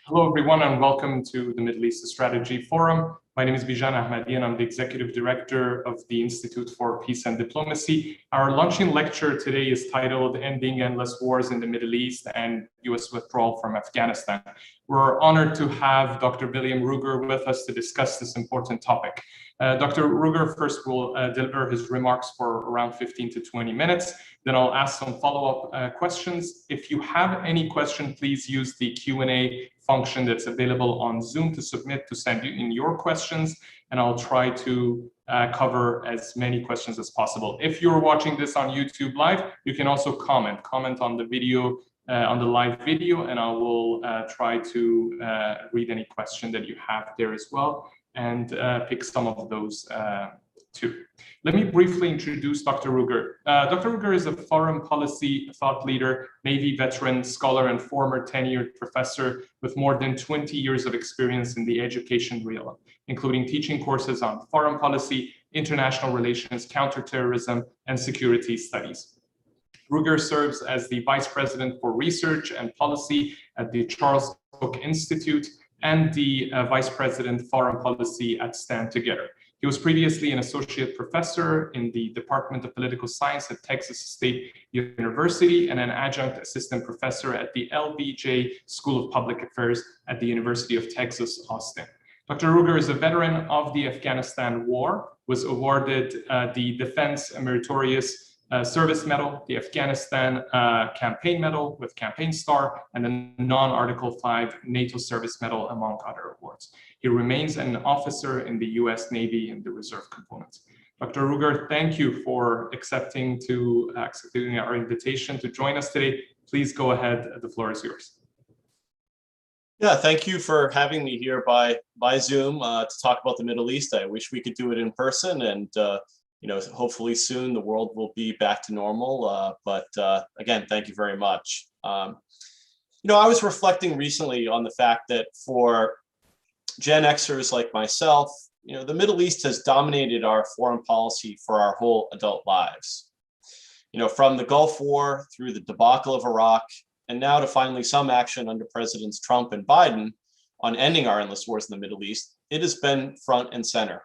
Hello, everyone, and welcome to the Middle East Strategy Forum. My name is Bijan Ahmadi, and I'm the Executive Director of the Institute for Peace and Diplomacy. Our launching lecture today is titled Ending Endless Wars in the Middle East and U.S. Withdrawal from Afghanistan. We're honored to have Dr. William Ruger with us to discuss this important topic. Dr. Ruger first will deliver his remarks for around 15 to 20 minutes. Then I'll ask some follow-up questions. If you have any question, please use the Q&A function that's available on Zoom to send in your questions, and I'll try to cover as many questions as possible. If you're watching this on YouTube Live, you can also comment on the video, on the live video, and I will try to read any question that you have there as well, and pick some of those too. Let me briefly introduce Dr. Ruger. Dr. Ruger is a foreign policy thought leader, Navy veteran, scholar, and former tenured professor with more than 20 years of experience in the education realm, including teaching courses on foreign policy, international relations, counterterrorism, and security studies. Ruger serves as the Vice President for Research and Policy at the Charles Koch Institute and the Vice President Foreign Policy at Stand Together. He was previously an associate professor in the Department of Political Science at Texas State University and an adjunct assistant professor at the LBJ School of Public Affairs at the University of Texas, Austin. Dr. Ruger is a veteran of the Afghanistan War, was awarded the Defense Meritorious Service Medal, the Afghanistan Campaign Medal with Campaign Star, and the non-Article 5 NATO Service Medal, among other awards. He remains an officer in the U.S. Navy in the reserve component. Dr. Ruger, thank you for accepting our invitation to join us today. Please go ahead. The floor is yours. Yeah, thank you for having me here by Zoom to talk about the Middle East. I wish we could do it in person, and hopefully soon the world will be back to normal. But again, thank you very much. I was reflecting recently on the fact that for Gen Xers like myself, the Middle East has dominated our foreign policy for our whole adult lives. From the Gulf War through the debacle of Iraq, and now to finally some action under Presidents Trump and Biden on ending our endless wars in the Middle East, it has been front and center.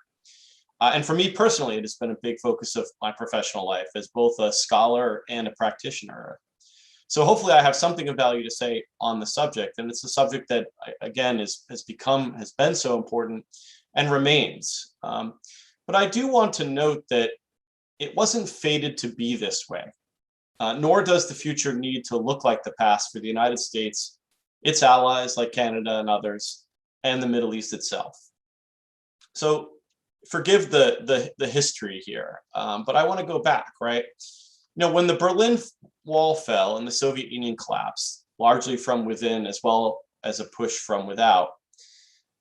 And for me personally, it has been a big focus of my professional life as both a scholar and a practitioner. So hopefully I have something of value to say on the subject. And it's a subject that, again, has been so important and remains. But I do want to note that it wasn't fated to be this way, nor does the future need to look like the past for the United States, its allies like Canada and others, and the Middle East itself. So forgive the history here, but I want to go back, right? When the Berlin Wall fell and the Soviet Union collapsed, largely from within as well as a push from without,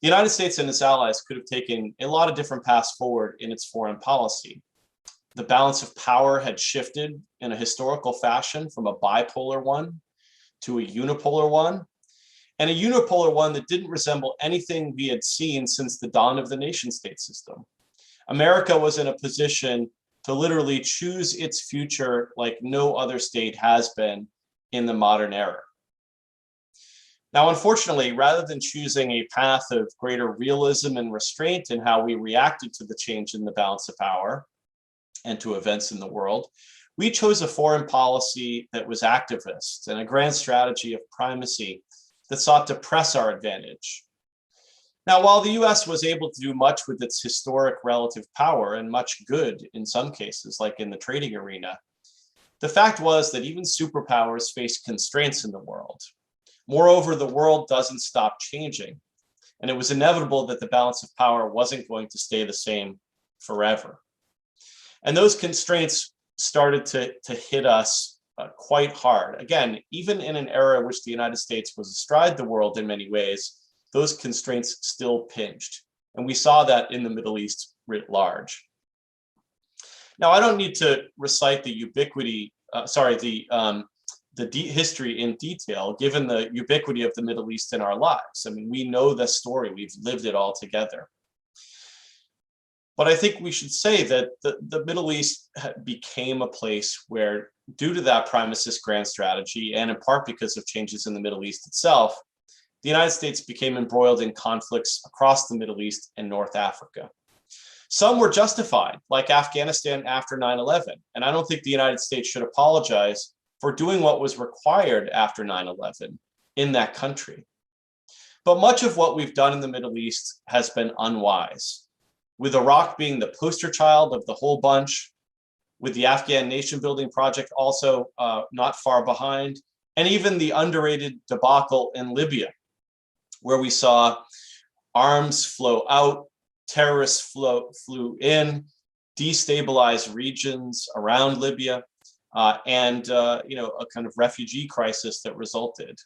the United States and its allies could have taken a lot of different paths forward in its foreign policy. The balance of power had shifted in a historical fashion from a bipolar one to a unipolar one, and a unipolar one that didn't resemble anything we had seen since the dawn of the nation-state system. America was in a position to literally choose its future like no other state has been in the modern era. Now, unfortunately, rather than choosing a path of greater realism and restraint in how we reacted to the change in the balance of power and to events in the world, we chose a foreign policy that was activist and a grand strategy of primacy that sought to press our advantage. Now, while the U.S. was able to do much with its historic relative power and much good in some cases, like in the trading arena, the fact was that even superpowers face constraints in the world. Moreover, the world doesn't stop changing, and it was inevitable that the balance of power wasn't going to stay the same forever. And those constraints started to hit us quite hard. Again, even in an era in which the United States was astride the world in many ways, those constraints still pinched. And we saw that in the Middle East writ large. Now, I don't need to recite the history in detail, given the ubiquity of the Middle East in our lives. I mean, we know the story, we've lived it all together. But I think we should say that the Middle East became a place where, due to that primacist grand strategy, and in part because of changes in the Middle East itself, the United States became embroiled in conflicts across the Middle East and North Africa. Some were justified, like Afghanistan after 9/11, and I don't think the United States should apologize for doing what was required after 9/11 in that country. But much of what we've done in the Middle East has been unwise, with Iraq being the poster child of the whole bunch, with the Afghan nation building project also not far behind, and even the underrated debacle in Libya, where we saw arms flow out, terrorists flew in, destabilized regions around Libya, and a kind of refugee crisis that resulted,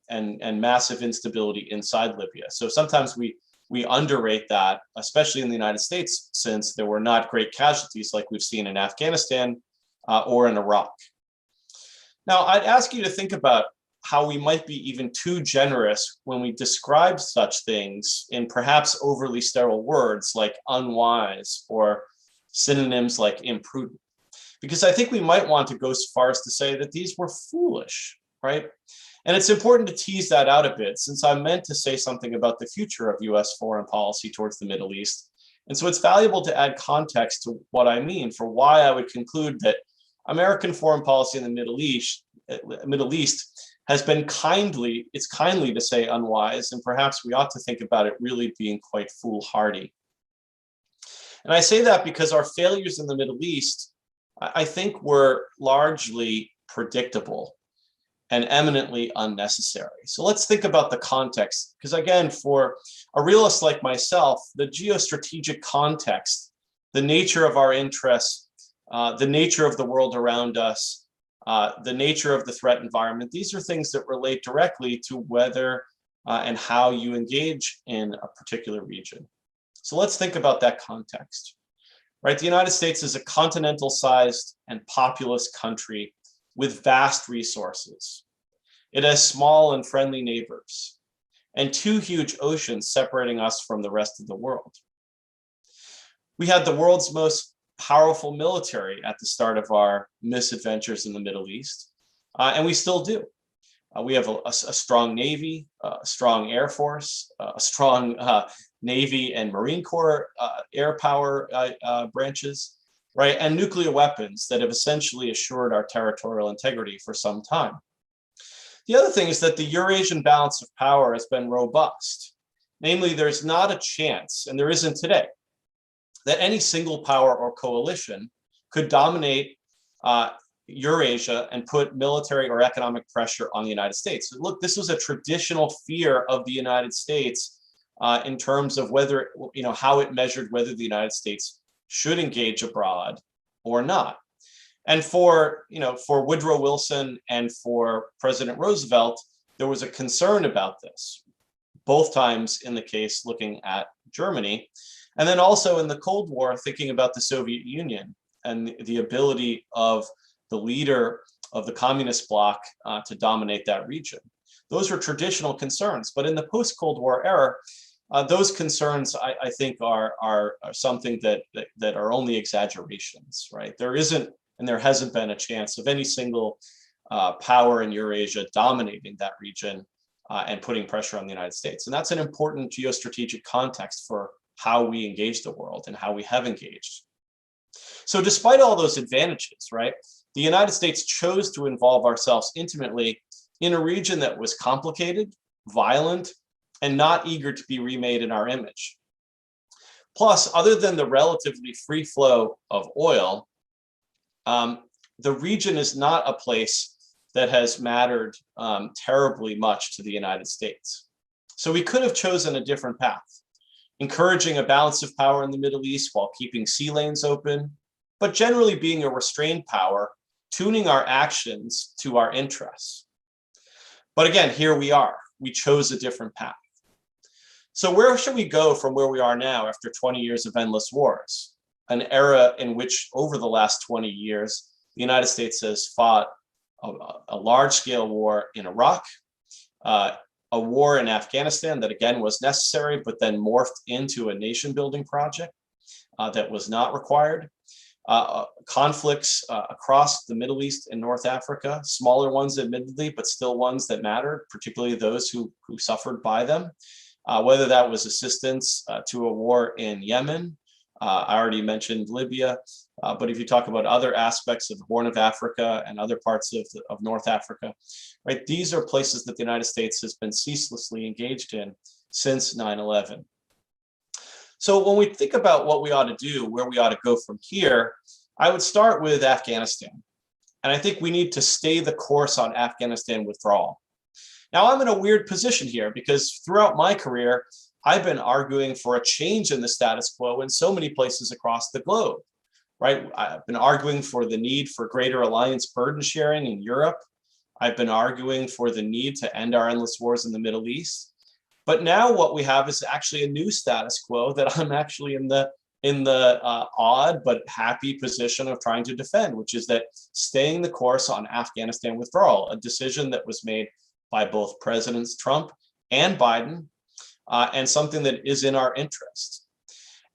and massive instability inside Libya. So sometimes we underrate that, especially in the United States, since there were not great casualties like we've seen in Afghanistan or in Iraq. Now, I'd ask you to think about how we might be even too generous when we describe such things in perhaps overly sterile words like unwise or synonyms like imprudent. Because I think we might want to go so far as to say that these were foolish, right? And it's important to tease that out a bit, since I'm meant to say something about the future of US foreign policy towards the Middle East. And so it's valuable to add context to what I mean for why I would conclude that American foreign policy in the Middle East has been kindly to say unwise, and perhaps we ought to think about it really being quite foolhardy. And I say that because our failures in the Middle East, I think, were largely predictable and eminently unnecessary. So let's think about the context, because again, for a realist like myself, the geostrategic context, the nature of our interests, the nature of the world around us, the nature of the threat environment, these are things that relate directly to whether and how you engage in a particular region. So let's think about that context, right? The United States is a continental-sized and populous country with vast resources. It has small and friendly neighbors and two huge oceans separating us from the rest of the world. We had the world's most powerful military at the start of our misadventures in the Middle East, and we still do. We have a strong Navy, a strong Air Force, a strong Navy and Marine Corps air power branches, right? And nuclear weapons that have essentially assured our territorial integrity for some time. The other thing is that the Eurasian balance of power has been robust. Namely, there's not a chance, and there isn't today, that any single power or coalition could dominate Eurasia and put military or economic pressure on the United States. So look, this was a traditional fear of the United States in terms of whether, how it measured whether the United States should engage abroad or not. And for Woodrow Wilson and for President Roosevelt, there was a concern about this, both times in the case looking at Germany, and then also in the Cold War, thinking about the Soviet Union and the ability of the leader of the communist bloc to dominate that region. Those were traditional concerns, but in the post-Cold War era, those concerns, I think, are something that are only exaggerations, right? There isn't, and there hasn't been a chance of any single power in Eurasia dominating that region and putting pressure on the United States. And that's an important geostrategic context for how we engage the world and how we have engaged. So despite all those advantages, right, the United States chose to involve ourselves intimately in a region that was complicated, violent, and not eager to be remade in our image. Plus, other than the relatively free flow of oil, the region is not a place that has mattered terribly much to the United States. So we could have chosen a different path, encouraging a balance of power in the Middle East while keeping sea lanes open, but generally being a restrained power, tuning our actions to our interests. But again, here we are. We chose a different path. So where should we go from where we are now after 20 years of endless wars? An era in which over the last 20 years, the United States has fought a large-scale war in Iraq, a war in Afghanistan that again was necessary, but then morphed into a nation-building project that was not required. conflicts across the Middle East and North Africa, smaller ones admittedly, but still ones that mattered, particularly those who suffered by them, whether that was assistance to a war in Yemen. I already mentioned Libya, but if you talk about other aspects of the Horn of Africa and other parts of North Africa, right, these are places that the United States has been ceaselessly engaged in since 9/11. So when we think about what we ought to do, where we ought to go from here, I would start with Afghanistan. And I think we need to stay the course on Afghanistan withdrawal. Now, I'm in a weird position here because throughout my career, I've been arguing for a change in the status quo in so many places across the globe, right? I've been arguing for the need for greater alliance burden sharing in Europe. I've been arguing for the need to end our endless wars in the Middle East. But now what we have is actually a new status quo that I'm actually in the odd but happy position of trying to defend, which is that staying the course on Afghanistan withdrawal, a decision that was made by both Presidents Trump and Biden, and something that is in our interest.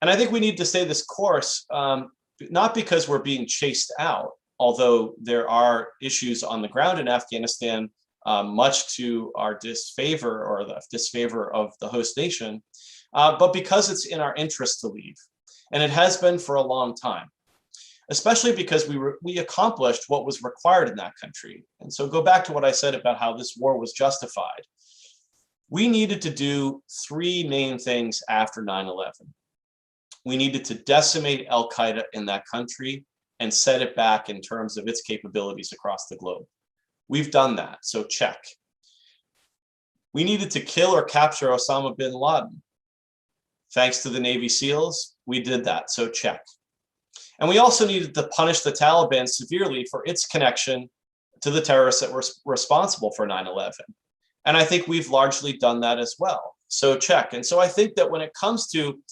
And I think we need to stay this course, not because we're being chased out, although there are issues on the ground in Afghanistan, much to our disfavor or the disfavor of the host nation, but because it's in our interest to leave. And it has been for a long time, especially because we accomplished what was required in that country. And so go back to what I said about how this war was justified. We needed to do three main things after 9/11. We needed to decimate al-Qaeda in that country and set it back in terms of its capabilities across the globe. We've done that, so check. We needed to kill or capture Osama bin Laden. Thanks to the Navy SEALs, we did that, so check. And we also needed to punish the Taliban severely for its connection to the terrorists that were responsible for 9/11. And I think we've largely done that as well, so check. And so I think that when it comes to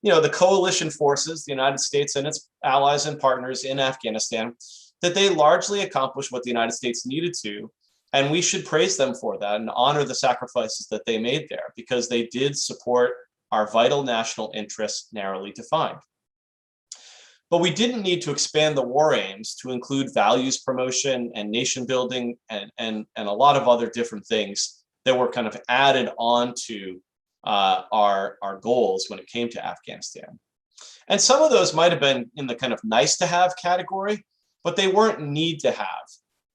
the coalition forces, the United States and its allies and partners in Afghanistan, that they largely accomplished what the United States needed to, and we should praise them for that and honor the sacrifices that they made there, because they did support our vital national interests narrowly defined. But we didn't need to expand the war aims to include values promotion and nation building and a lot of other different things that were kind of added on to our goals when it came to Afghanistan. And some of those might have been in the kind of nice to have category, but they weren't need to have.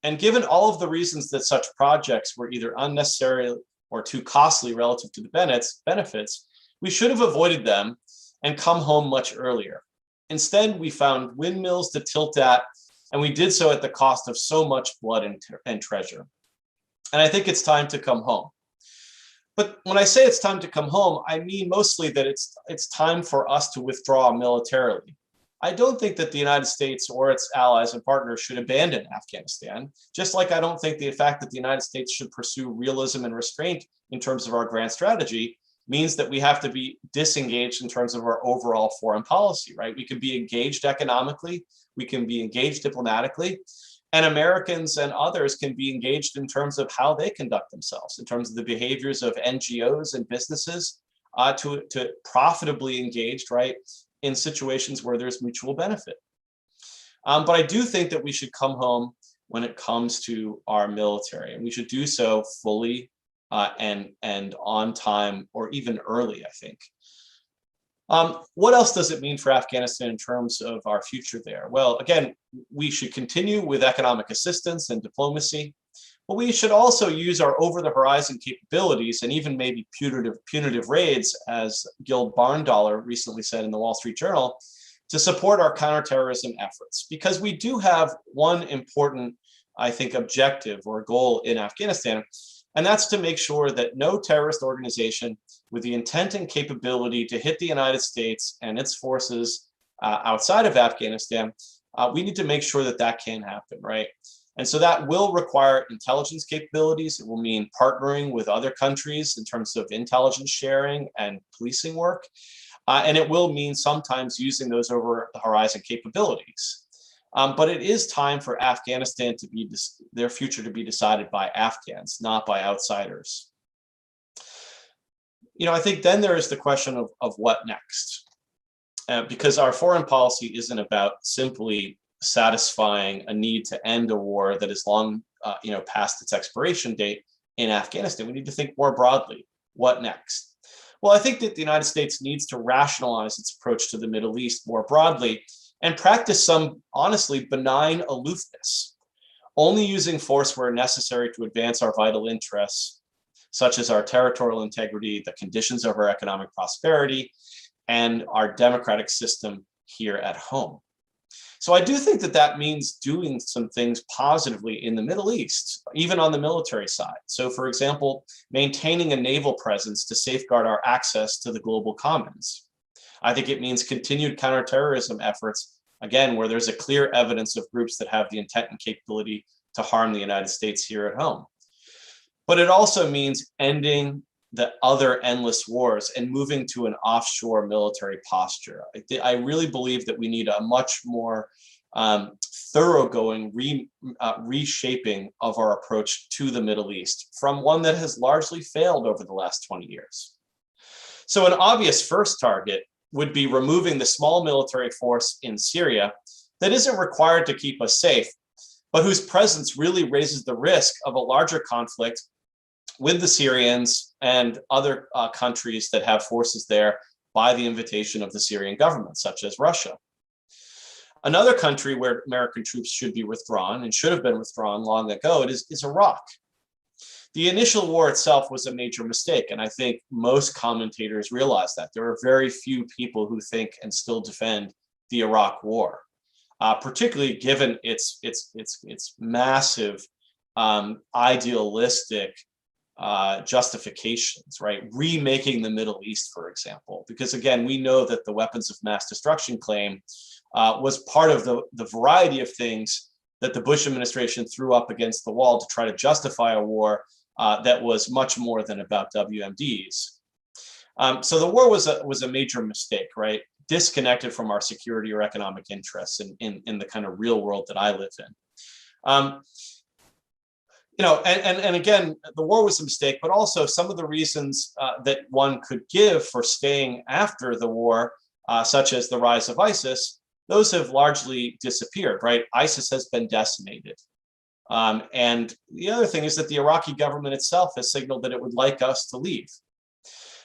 And given all of the reasons that such projects were either unnecessary or too costly relative to the benefits, we should have avoided them and come home much earlier. Instead, we found windmills to tilt at, and we did so at the cost of so much blood and treasure. And I think it's time to come home. But when I say it's time to come home, I mean mostly that it's time for us to withdraw militarily. I don't think that the United States or its allies and partners should abandon Afghanistan, just like I don't think the fact that the United States should pursue realism and restraint in terms of our grand strategy means that we have to be disengaged in terms of our overall foreign policy, right? We can be engaged economically, we can be engaged diplomatically, and Americans and others can be engaged in terms of how they conduct themselves, in terms of the behaviors of NGOs and businesses to profitably engage, right, in situations where there's mutual benefit. But I do think that we should come home when it comes to our military, and we should do so fully and on time, or even early, I think. What else does it mean for Afghanistan in terms of our future there? Well, again, we should continue with economic assistance and diplomacy, but we should also use our over-the-horizon capabilities and even maybe punitive raids, as Gil Barndollar recently said in the Wall Street Journal, to support our counterterrorism efforts. Because we do have one important, I think, objective or goal in Afghanistan, and that's to make sure that no terrorist organization with the intent and capability to hit the United States and its forces outside of Afghanistan, we need to make sure that that can happen, right? And so that will require intelligence capabilities. It will mean partnering with other countries in terms of intelligence sharing and policing work. And it will mean sometimes using those over the horizon capabilities. But it is time for Afghanistan to be their future to be decided by Afghans, not by outsiders. I think then there is the question of what next. because our foreign policy isn't about simply satisfying a need to end a war that is long, past its expiration date in Afghanistan. We need to think more broadly. What next? Well, I think that the United States needs to rationalize its approach to the Middle East more broadly and practice some, honestly, benign aloofness, only using force where necessary to advance our vital interests, such as our territorial integrity, the conditions of our economic prosperity, and our democratic system here at home. So I do think that that means doing some things positively in the Middle East, even on the military side. So, for example, maintaining a naval presence to safeguard our access to the global commons. I think it means continued counterterrorism efforts, again, where there's a clear evidence of groups that have the intent and capability to harm the United States here at home. But it also means ending the other endless wars and moving to an offshore military posture. I really believe that we need a much more thoroughgoing reshaping of our approach to the Middle East from one that has largely failed over the last 20 years. So an obvious first target would be removing the small military force in Syria that isn't required to keep us safe, but whose presence really raises the risk of a larger conflict with the Syrians and other countries that have forces there by the invitation of the Syrian government, such as Russia. Another country where American troops should be withdrawn and should have been withdrawn long ago is Iraq. The initial war itself was a major mistake, and I think most commentators realize that. There are very few people who think and still defend the Iraq war, particularly given its massive idealistic justifications, right? Remaking the Middle East, for example, because again, we know that the weapons of mass destruction claim was part of the variety of things that the Bush administration threw up against the wall to try to justify a war that was much more than about WMDs. So the war was a major mistake, right? Disconnected from our security or economic interests in the kind of real world that I live in. And again, the war was a mistake, but also some of the reasons that one could give for staying after the war, such as the rise of ISIS, those have largely disappeared, right? ISIS has been decimated. And the other thing is that the Iraqi government itself has signaled that it would like us to leave.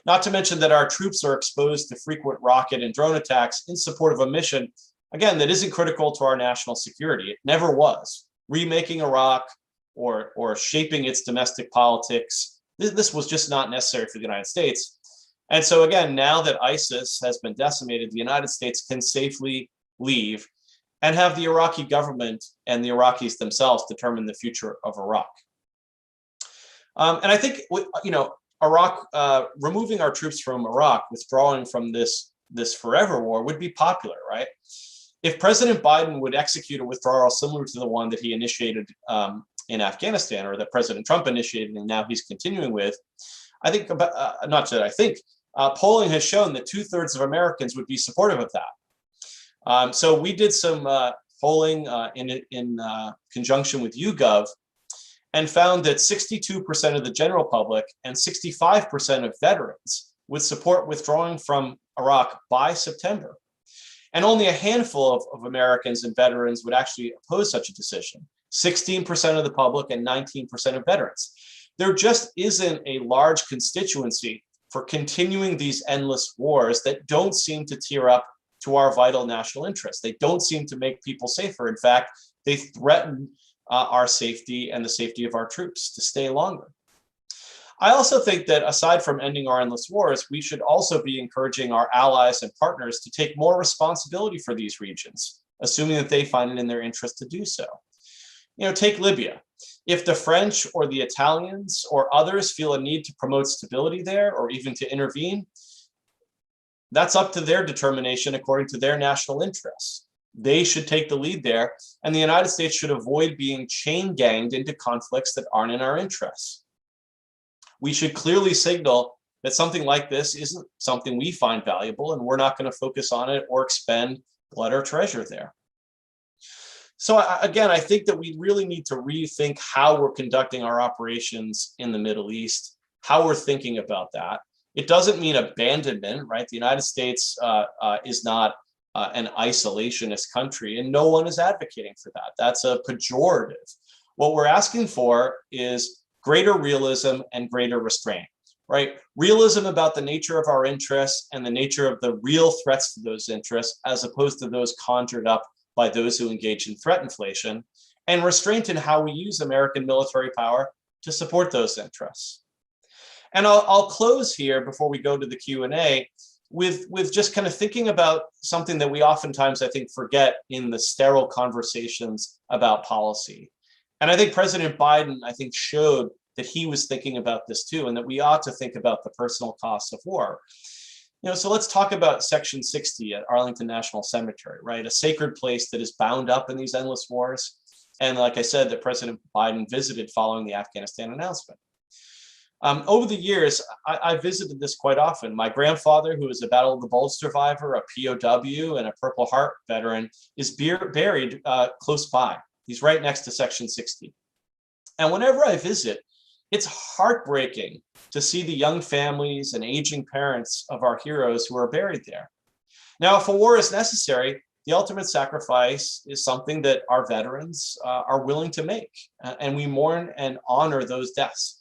Not to mention that our troops are exposed to frequent rocket and drone attacks in support of a mission, again, that isn't critical to our national security. It never was. Remaking Iraq or shaping its domestic politics, this was just not necessary for the United States. And so again, now that ISIS has been decimated, the United States can safely leave and have the Iraqi government and the Iraqis themselves determine the future of Iraq. And I think, Iraq, removing our troops from Iraq, withdrawing from this forever war would be popular, right? If President Biden would execute a withdrawal similar to the one that he initiated in Afghanistan, or that President Trump initiated and now he's continuing with, I think, polling has shown that 2/3 of Americans would be supportive of that. So we did some polling in conjunction with YouGov and found that 62% of the general public and 65% of veterans would support withdrawing from Iraq by September. And only a handful of Americans and veterans would actually oppose such a decision. 16% of the public and 19% of veterans. There just isn't a large constituency for continuing these endless wars that don't seem to tear up to our vital national interests. They don't seem to make people safer. In fact, they threaten our safety and the safety of our troops to stay longer. I also think that aside from ending our endless wars, we should also be encouraging our allies and partners to take more responsibility for these regions, assuming that they find it in their interest to do so. Take Libya. If the French or the Italians or others feel a need to promote stability there or even to intervene, that's up to their determination according to their national interests. They should take the lead there, and the United States should avoid being chain ganged into conflicts that aren't in our interests. We should clearly signal that something like this isn't something we find valuable, and we're not going to focus on it or expend blood or treasure there. So again, I think that we really need to rethink how we're conducting our operations in the Middle East, how we're thinking about that. It doesn't mean abandonment, right? The United States is not an isolationist country, and no one is advocating for that. That's a pejorative. What we're asking for is greater realism and greater restraint, right? Realism about the nature of our interests and the nature of the real threats to those interests, as opposed to those conjured up by those who engage in threat inflation, and restraint in how we use American military power to support those interests. And I'll close here before we go to the Q&A with just kind of thinking about something that we oftentimes, I think, forget in the sterile conversations about policy. And I think President Biden, I think, showed that he was thinking about this too, and that we ought to think about the personal costs of war. So let's talk about Section 60 at Arlington National Cemetery, right? A sacred place that is bound up in these endless wars. And like I said, that President Biden visited following the Afghanistan announcement. Over the years, I visited this quite often. My grandfather, who is a Battle of the Bulge survivor, a POW, and a Purple Heart veteran, is buried close by. He's right next to Section 60. And whenever I visit, it's heartbreaking to see the young families and aging parents of our heroes who are buried there. Now, if a war is necessary, the ultimate sacrifice is something that our veterans are willing to make, and we mourn and honor those deaths.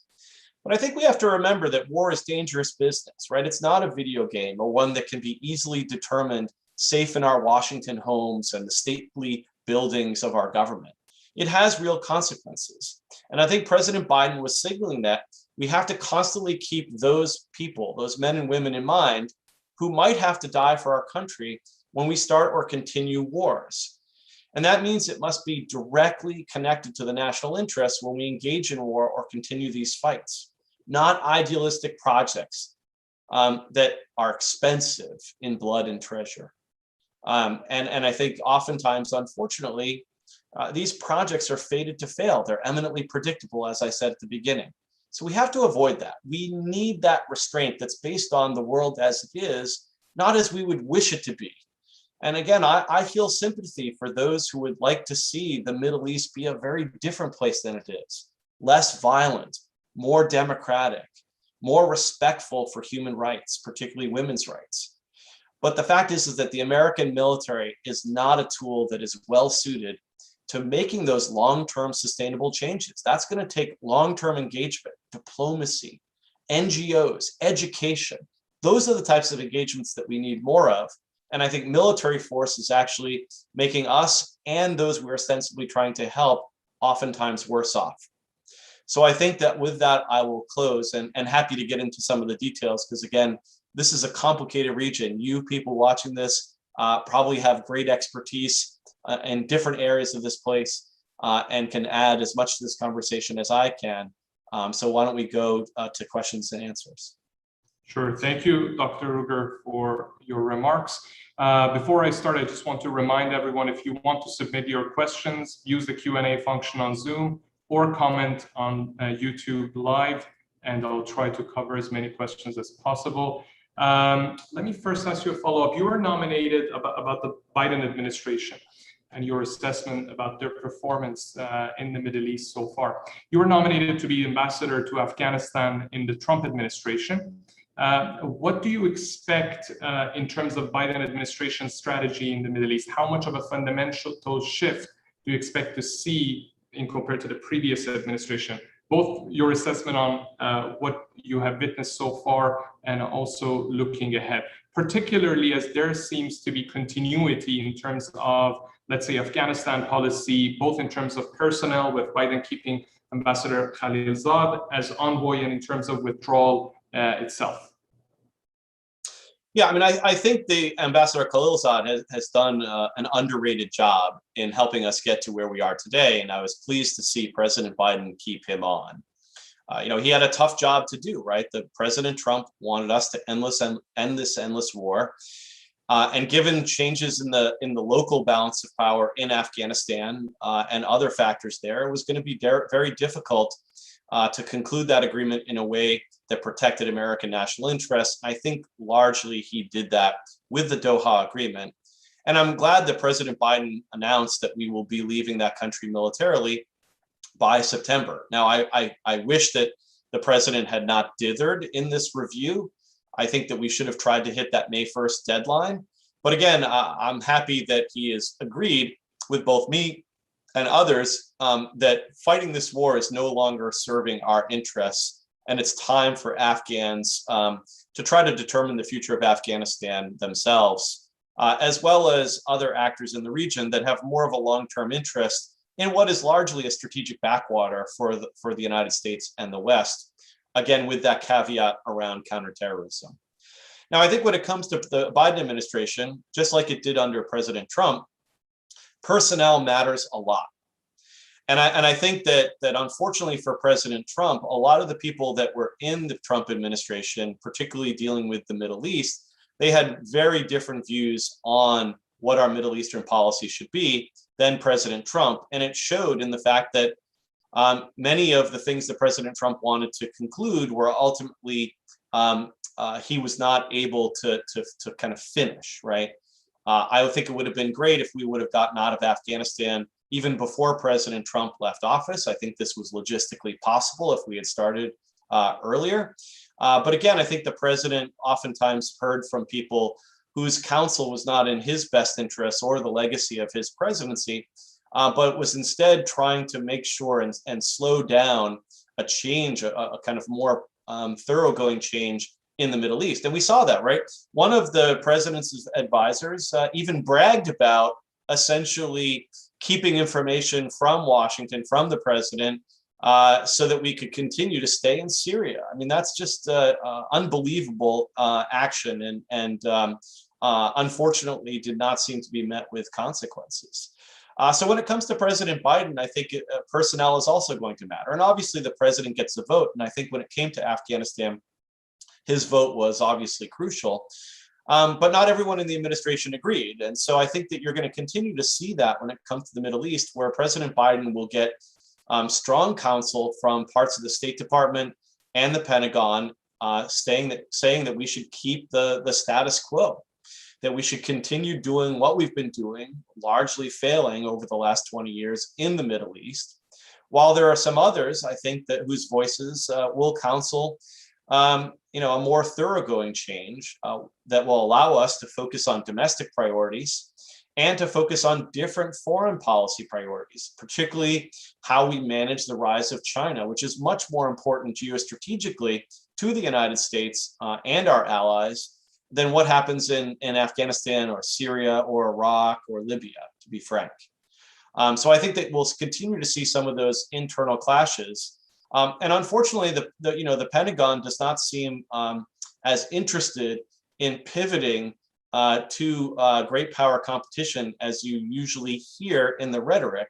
But I think we have to remember that war is dangerous business, right? It's not a video game or one that can be easily determined safe in our Washington homes and the stately buildings of our government. It has real consequences. And I think President Biden was signaling that we have to constantly keep those people, those men and women in mind, who might have to die for our country when we start or continue wars. And that means it must be directly connected to the national interest when we engage in war or continue these fights, not idealistic projects that are expensive in blood and treasure. And I think oftentimes, unfortunately, these projects are fated to fail. They're eminently predictable, as I said at the beginning. So we have to avoid that. We need that restraint that's based on the world as it is, not as we would wish it to be. And again, I feel sympathy for those who would like to see the Middle East be a very different place than it is, less violent, more democratic, more respectful for human rights, particularly women's rights. But the fact is that the American military is not a tool that is well suited to making those long-term sustainable changes. That's going to take long-term engagement, diplomacy, NGOs, education. Those are the types of engagements that we need more of. And I think military force is actually making us and those we're ostensibly trying to help oftentimes worse off. So I think that with that, I will close and happy to get into some of the details, because again, this is a complicated region. You people watching this probably have great expertise in different areas of this place and can add as much to this conversation as I can. So why don't we go to questions and answers? Sure. Thank you, Dr. Ruger, for your remarks. Before I start, I just want to remind everyone, if you want to submit your questions, use the Q&A function on Zoom or comment on YouTube Live, and I'll try to cover as many questions as possible. Let me first ask you a follow-up. You were nominated about the Biden administration and your assessment about their performance in the Middle East so far. You were nominated to be ambassador to Afghanistan in the Trump administration. What do you expect in terms of Biden administration strategy in the Middle East? How much of a fundamental shift do you expect to see in compared to the previous administration? Both your assessment on what you have witnessed so far and also looking ahead, particularly as there seems to be continuity in terms of, let's say, Afghanistan policy, both in terms of personnel with Biden keeping Ambassador Khalilzad as envoy and in terms of withdrawal itself. Yeah, I mean, I think the Ambassador Khalilzad has done an underrated job in helping us get to where we are today, and I was pleased to see President Biden keep him on. He had a tough job to do, right? President Trump wanted us to end this endless war, and given changes in the local balance of power in Afghanistan and other factors there, it was going to be very difficult to conclude that agreement in a way that protected American national interests. I think largely he did that with the Doha Agreement. And I'm glad that President Biden announced that we will be leaving that country militarily by September. Now, I wish that the president had not dithered in this review, I think that we should have tried to hit that May 1st deadline. But again, I'm happy that he has agreed with both me and others that fighting this war is no longer serving our interests. And it's time for Afghans to try to determine the future of Afghanistan themselves, as well as other actors in the region that have more of a long-term interest in what is largely a strategic backwater for the United States and the West, again, with that caveat around counterterrorism. Now, I think when it comes to the Biden administration, just like it did under President Trump, personnel matters a lot. And I think that unfortunately for President Trump, a lot of the people that were in the Trump administration, particularly dealing with the Middle East, they had very different views on what our Middle Eastern policy should be than President Trump. And it showed in the fact that many of the things that President Trump wanted to conclude were ultimately he was not able to kind of finish, right? I would think it would have been great if we would have gotten out of Afghanistan even before President Trump left office. I think this was logistically possible if we had started earlier. But again, I think the president oftentimes heard from people whose counsel was not in his best interests or the legacy of his presidency, but was instead trying to make sure and slow down a change, a kind of more thoroughgoing change in the Middle East. And we saw that, right? One of the president's advisors even bragged about essentially keeping information from Washington, from the president, so that we could continue to stay in Syria. I mean, that's just unbelievable action and unfortunately did not seem to be met with consequences. So when it comes to President Biden, I think personnel is also going to matter. And obviously the president gets the vote. And I think when it came to Afghanistan, his vote was obviously crucial. But not everyone in the administration agreed. And so I think that you're going to continue to see that when it comes to the Middle East, where President Biden will get strong counsel from parts of the State Department and the Pentagon saying that we should keep the status quo, that we should continue doing what we've been doing, largely failing over the last 20 years in the Middle East. While there are some others, I think, that whose voices will counsel a more thoroughgoing change that will allow us to focus on domestic priorities and to focus on different foreign policy priorities, particularly how we manage the rise of China, which is much more important geostrategically to the United States and our allies than what happens in Afghanistan or Syria or Iraq or Libya, to be frank. So I think that we'll continue to see some of those internal clashes. And unfortunately, the Pentagon does not seem as interested in pivoting to great power competition as you usually hear in the rhetoric.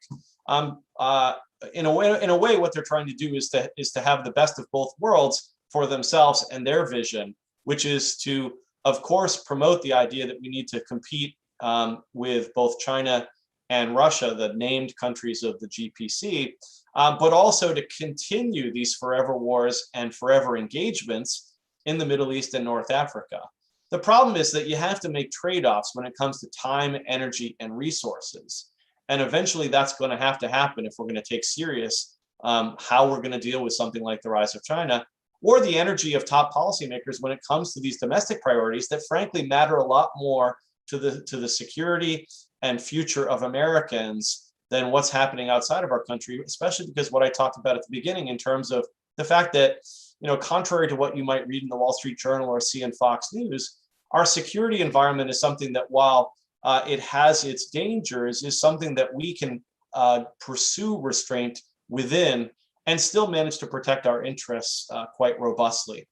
In a way, what they're trying to do is to have the best of both worlds for themselves and their vision, which is to, of course, promote the idea that we need to compete with both China and Russia, the named countries of the GPC, but also to continue these forever wars and forever engagements in the Middle East and North Africa. The problem is that you have to make trade-offs when it comes to time, energy, and resources. And eventually that's going to happen if we're going to take serious how we're going to deal with something like the rise of China, or the energy of top policymakers when it comes to these domestic priorities that frankly matter a lot more to the security and future of Americans than what's happening outside of our country, especially because what I talked about at the beginning in terms of the fact that, contrary to what you might read in the Wall Street Journal or see in Fox News, our security environment is something that, while it has its dangers, is something that we can pursue restraint within and still manage to protect our interests quite robustly.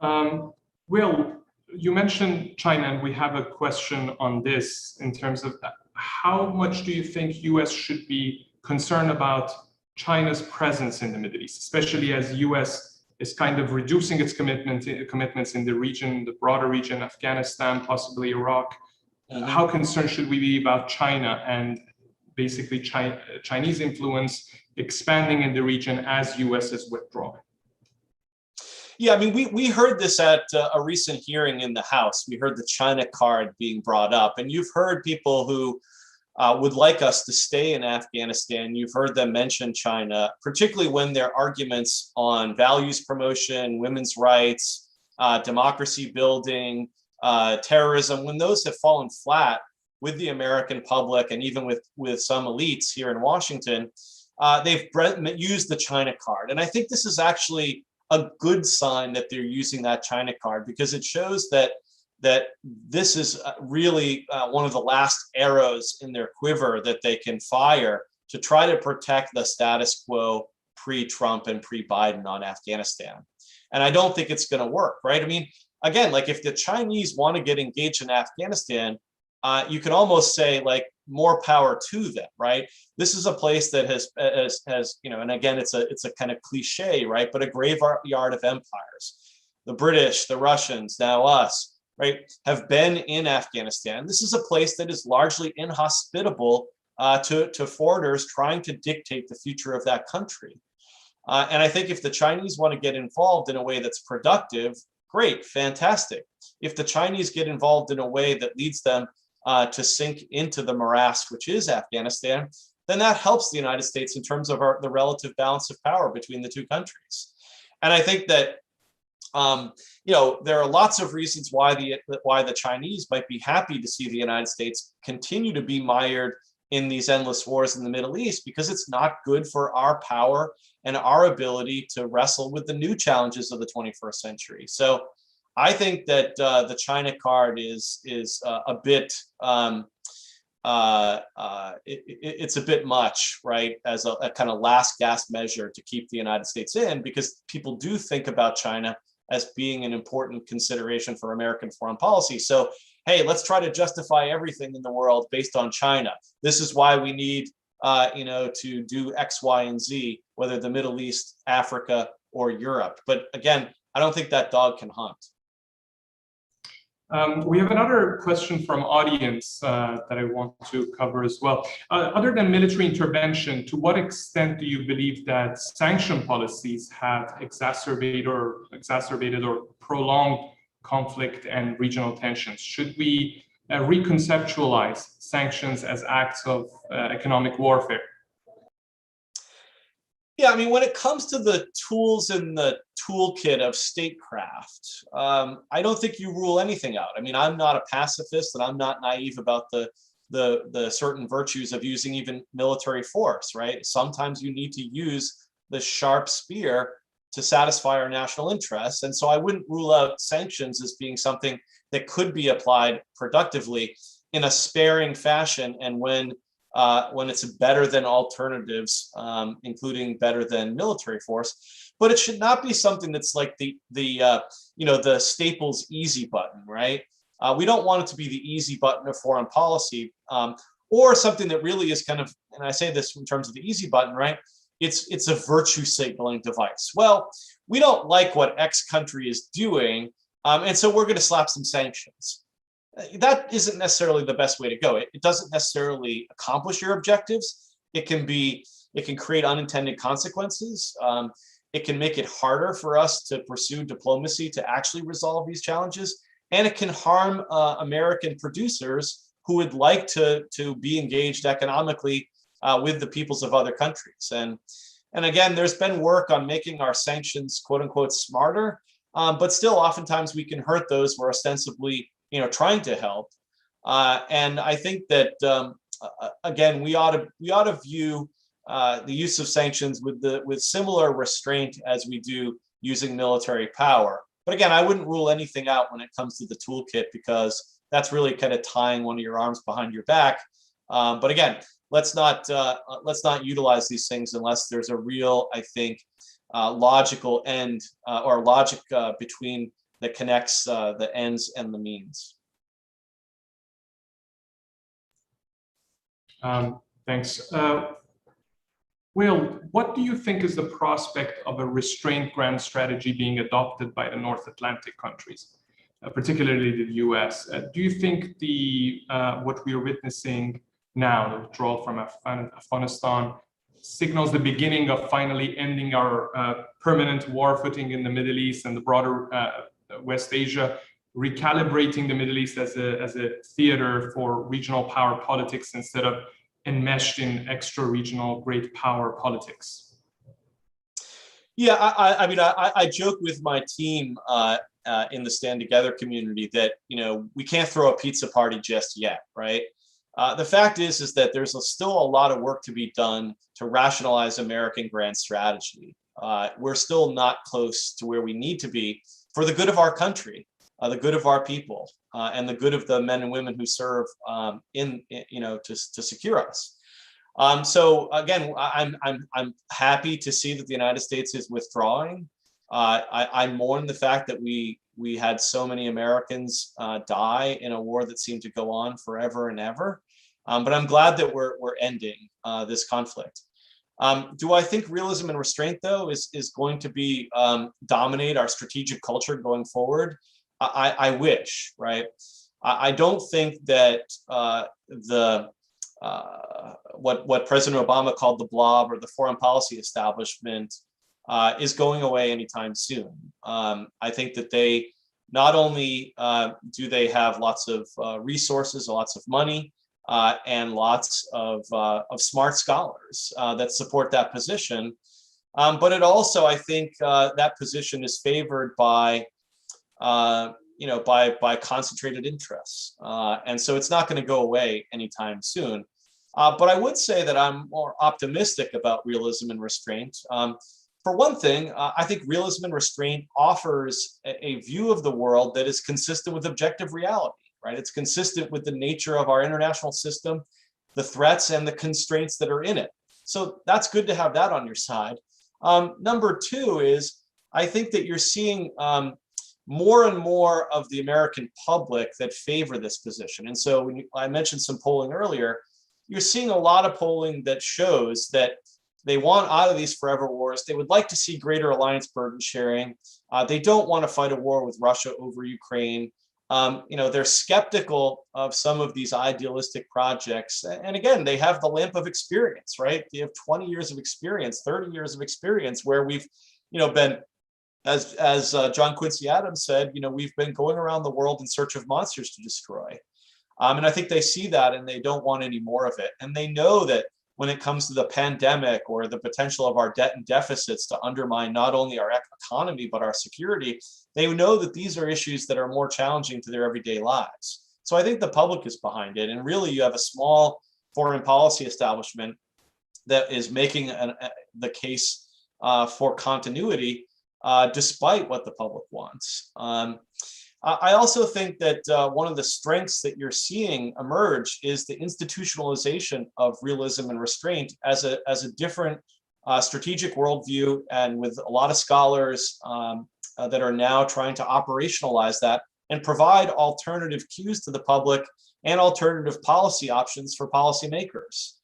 Will, you mentioned China, and we have a question on this in terms of how much do you think U.S. should be concerned about China's presence in the Middle East, especially as U.S. is kind of reducing its commitments in the region, the broader region, Afghanistan, possibly Iraq. Mm-hmm. How concerned should we be about China and basically Chinese influence expanding in the region as U.S. is withdrawing? Yeah, I mean, we heard this at a recent hearing in the House. We heard the China card being brought up, and you've heard people who would like us to stay in Afghanistan. You've heard them mention China, particularly when their arguments on values promotion, women's rights, democracy building, terrorism, when those have fallen flat with the American public and even with some elites here in Washington, they've used the China card. And I think this is actually a good sign that they're using that China card, because it shows that this is really one of the last arrows in their quiver that they can fire to try to protect the status quo pre-Trump and pre-Biden on Afghanistan. And I don't think it's going to work, right? I mean, again, like if the Chinese want to get engaged in Afghanistan, you can almost say like more power to them, right? This is a place that has and again, it's a kind of cliche, right? But a graveyard of empires. The British, the Russians, now us, right, have been in Afghanistan. This is a place that is largely inhospitable to foreigners trying to dictate the future of that country. And I think if the Chinese want to get involved in a way that's productive, great, fantastic. If the Chinese get involved in a way that leads them to sink into the morass, which is Afghanistan, then that helps the United States in terms of the relative balance of power between the two countries. And I think that there are lots of reasons why the Chinese might be happy to see the United States continue to be mired in these endless wars in the Middle East, because it's not good for our power and our ability to wrestle with the new challenges of the 21st century. So I think that the China card is a bit it's a bit much, right, as a kind of last gasp measure to keep the United States in, because people do think about China as being an important consideration for American foreign policy. So, hey, let's try to justify everything in the world based on China. This is why we need, to do X, Y, and Z, whether the Middle East, Africa, or Europe. But again, I don't think that dog can hunt. We have another question from audience that I want to cover as well. Other than military intervention, to what extent do you believe that sanction policies have exacerbated or prolonged conflict and regional tensions? Should we reconceptualize sanctions as acts of economic warfare? Yeah, I mean, when it comes to the tools in the toolkit of statecraft, I don't think you rule anything out. I mean, I'm not a pacifist, and I'm not naive about the certain virtues of using even military force, right? Sometimes you need to use the sharp spear to satisfy our national interests. And so I wouldn't rule out sanctions as being something that could be applied productively in a sparing fashion, and when it's better than alternatives, including better than military force. But it should not be something that's like the Staples easy button, right? We don't want it to be the easy button of foreign policy, or something that really is kind of, and I say this in terms of the easy button, right? It's a virtue signaling device. Well, we don't like what X country is doing, and so we're going to slap some sanctions. That isn't necessarily the best way to go. It doesn't necessarily accomplish your objectives. It can create unintended consequences. It can make it harder for us to pursue diplomacy to actually resolve these challenges. And it can harm American producers who would like to be engaged economically with the peoples of other countries. And again, there's been work on making our sanctions, quote unquote, smarter, but still oftentimes we can hurt those we're ostensibly trying to help. And I think that, again, we ought to view the use of sanctions with similar restraint as we do using military power. But again, I wouldn't rule anything out when it comes to the toolkit, because that's really kind of tying one of your arms behind your back. But again, let's not utilize these things unless there's a real, I think, logical end or logic between that connects the ends and the means. Thanks. Will, what do you think is the prospect of a restraint grand strategy being adopted by the North Atlantic countries, particularly the U.S.? Do you think what we are witnessing now, the withdrawal from Afghanistan, signals the beginning of finally ending our permanent war footing in the Middle East and the broader West Asia, recalibrating the Middle East as a theater for regional power politics instead of enmeshed in extra-regional great power politics? Yeah, I mean, I joke with my team in the Stand Together community that, you know, we can't throw a pizza party just yet, right? The fact is that there's still a lot of work to be done to rationalize American grand strategy. We're still not close to where we need to be for the good of our country, the good of our people, and the good of the men and women who serve you know, to secure us. So again, I'm happy to see that the United States is withdrawing. I mourn the fact that we had so many Americans die in a war that seemed to go on forever and ever. But I'm glad that we're ending this conflict. Do I think realism and restraint, though, is going to be dominate our strategic culture going forward? I wish, right? I don't think that what President Obama called the blob or the foreign policy establishment is going away anytime soon. I think that they not only do they have lots of resources, lots of money, and lots of smart scholars that support that position, but it also, I think, that position is favored by you know, by concentrated interests, and so it's not going to go away anytime soon. But I would say that I'm more optimistic about realism and restraint. For one thing, I think realism and restraint offers a view of the world that is consistent with objective reality, right? It's consistent with the nature of our international system, the threats and the constraints that are in it. So that's good to have that on your side. Number two is, I think that you're seeing more and more of the American public that favor this position. And so when I mentioned some polling earlier, you're seeing a lot of polling that shows that they want out of these forever wars. They would like to see greater alliance burden sharing. They don't want to fight a war with Russia over Ukraine. You know, they're skeptical of some of these idealistic projects. And again, they have the lamp of experience, right? They have 20 years of experience, 30 years of experience where we've, you know, been, as John Quincy Adams said, you know, we've been going around the world in search of monsters to destroy. And I think they see that and they don't want any more of it. And they know that when it comes to the pandemic or the potential of our debt and deficits to undermine not only our economy, but our security, they know that these are issues that are more challenging to their everyday lives. So I think the public is behind it. And really, you have a small foreign policy establishment that is making the case for continuity despite what the public wants. I also think that one of the strengths that you're seeing emerge is the institutionalization of realism and restraint as a different strategic worldview, and with a lot of scholars that are now trying to operationalize that and provide alternative cues to the public and alternative policy options for policymakers.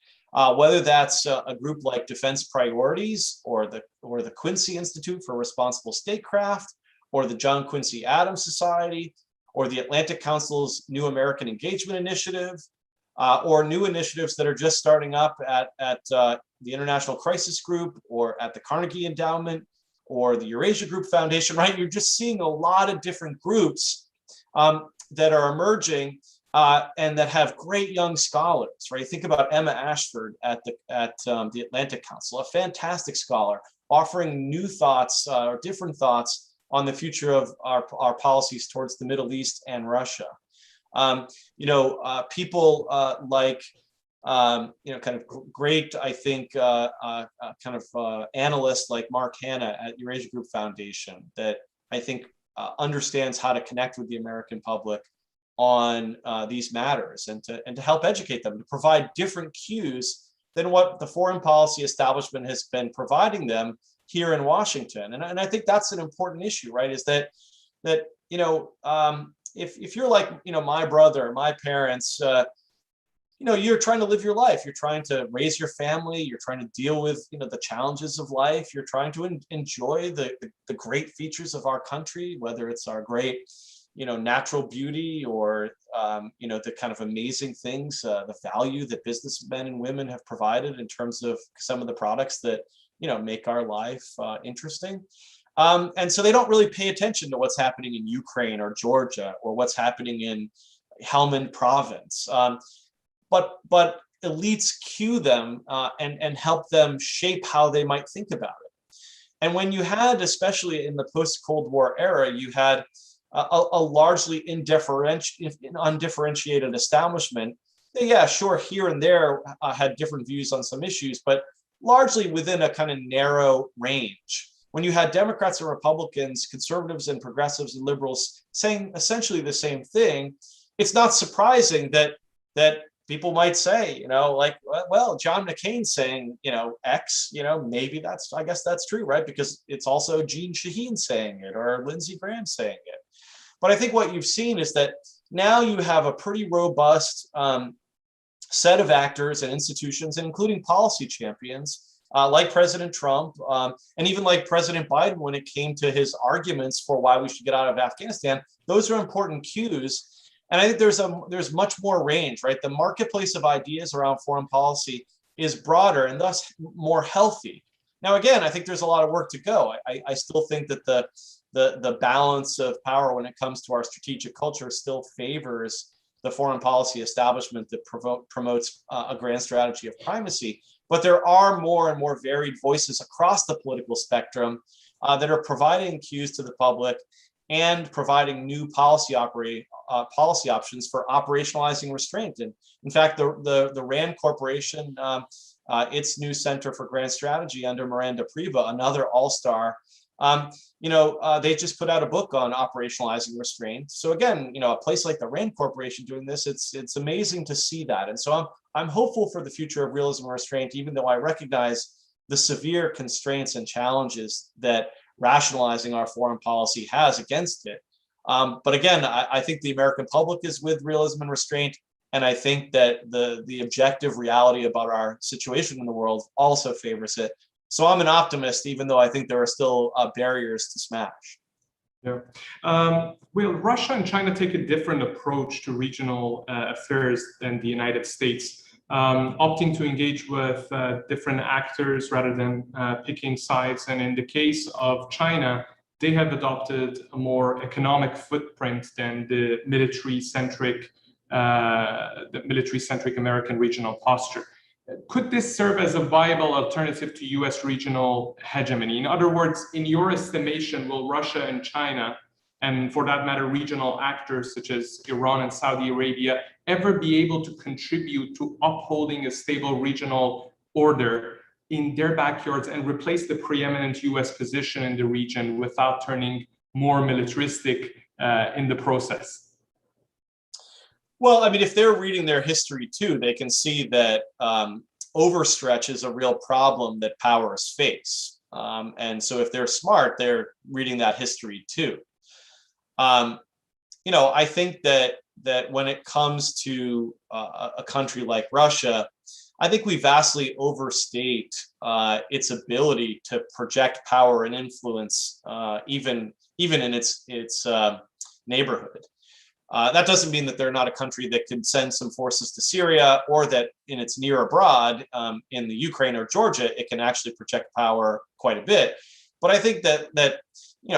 Whether that's a group like Defense Priorities or the Quincy Institute for Responsible Statecraft, or the John Quincy Adams Society, or the Atlantic Council's New American Engagement Initiative, or new initiatives that are just starting up at the International Crisis Group, or at the Carnegie Endowment, or the Eurasia Group Foundation, right? You're just seeing a lot of different groups that are emerging and that have great young scholars, right? Think about Emma Ashford at the Atlantic Council, a fantastic scholar, offering new thoughts or different thoughts on the future of our policies towards the Middle East and Russia. You know, people like, you know, kind of great, I think, kind of analysts like Mark Hanna at Eurasia Group Foundation that I think understands how to connect with the American public on these matters and to help educate them, to provide different cues than what the foreign policy establishment has been providing them here in Washington. And I think that's an important issue, right? Is that you know, if you're like, you know, my brother, my parents, you know, you're trying to live your life, you're trying to raise your family, you're trying to deal with, you know, the challenges of life, you're trying to enjoy the great features of our country, whether it's our great, you know, natural beauty or, you know, the kind of amazing things, the value that businessmen and women have provided in terms of some of the products that, you know, make our life interesting. And so they don't really pay attention to what's happening in Ukraine or Georgia or what's happening in Helmand province. But elites cue them and help them shape how they might think about it. And when you had, especially in the post-Cold War era, you had a largely undifferentiated establishment. Yeah, sure, here and there had different views on some issues, but largely within a kind of narrow range. When you had Democrats and Republicans, conservatives and progressives and liberals saying essentially the same thing, it's not surprising that people might say, like, well, John McCain's saying, X, maybe I guess that's true, right? Because it's also Jeanne Shaheen saying it or Lindsey Graham saying it. But I think what you've seen is that now you have a pretty robust set of actors and institutions, and including policy champions, like President Trump, and even like President Biden when it came to his arguments for why we should get out of Afghanistan. Those are important cues. And I think there's much more range, right? The marketplace of ideas around foreign policy is broader and thus more healthy. Now, again, I think there's a lot of work to go. I still think that the balance of power when it comes to our strategic culture still favors the foreign policy establishment that promotes a grand strategy of primacy. But there are more and more varied voices across the political spectrum that are providing cues to the public and providing new policy options for operationalizing restraint. And in fact, the RAND Corporation, its new Center for Grand Strategy under Miranda Priva, another all-star, they just put out a book on operationalizing restraint. So again, a place like the RAND Corporation doing this, it's amazing to see that. And so I'm hopeful for the future of realism and restraint, even though I recognize the severe constraints and challenges that rationalizing our foreign policy has against it. But again, I think the American public is with realism and restraint. And I think that the objective reality about our situation in the world also favors it. So I'm an optimist, even though I think there are still barriers to smash. Yeah. Will Russia and China take a different approach to regional affairs than the United States, opting to engage with different actors rather than picking sides? And in the case of China, they have adopted a more economic footprint than the military-centric American regional posture. Could this serve as a viable alternative to U.S. regional hegemony? In other words, in your estimation, will Russia and China, and for that matter, regional actors such as Iran and Saudi Arabia, ever be able to contribute to upholding a stable regional order in their backyards and replace the preeminent U.S. position in the region without turning more militaristic in the process? Well, I mean, if they're reading their history too, they can see that overstretch is a real problem that powers face. And so if they're smart, they're reading that history too. I think that when it comes to a country like Russia, I think we vastly overstate its ability to project power and influence, even in its neighborhood. That doesn't mean that they're not a country that can send some forces to Syria, or that in its near abroad, in the Ukraine or Georgia, it can actually project power quite a bit. But I think that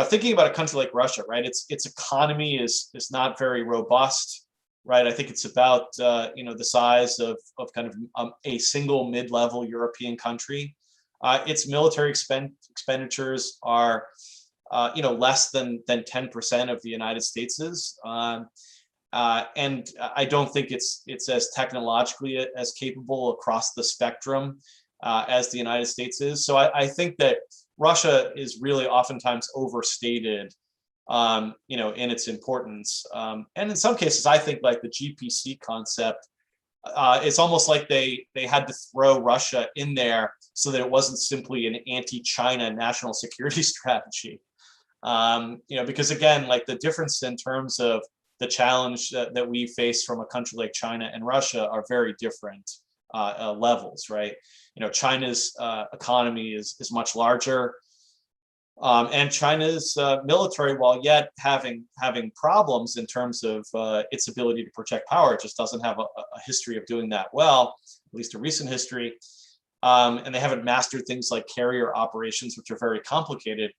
thinking about a country like Russia, right, its economy is not very robust, right? I think it's about the size of kind of a single mid-level European country. Its military expenditures are less than 10% of the United States's. And I don't think it's as technologically as capable across the spectrum as the United States is. So I think that Russia is really oftentimes overstated, in its importance. And in some cases, I think like the GPC concept, it's almost like they had to throw Russia in there so that it wasn't simply an anti-China national security strategy. Because again, like the difference in terms of the challenge that we face from a country like China and Russia are very different levels, right? China's economy is much larger, and China's military, while yet having problems in terms of its ability to project power, it just doesn't have a history of doing that well, at least a recent history, and they haven't mastered things like carrier operations, which are very complicated.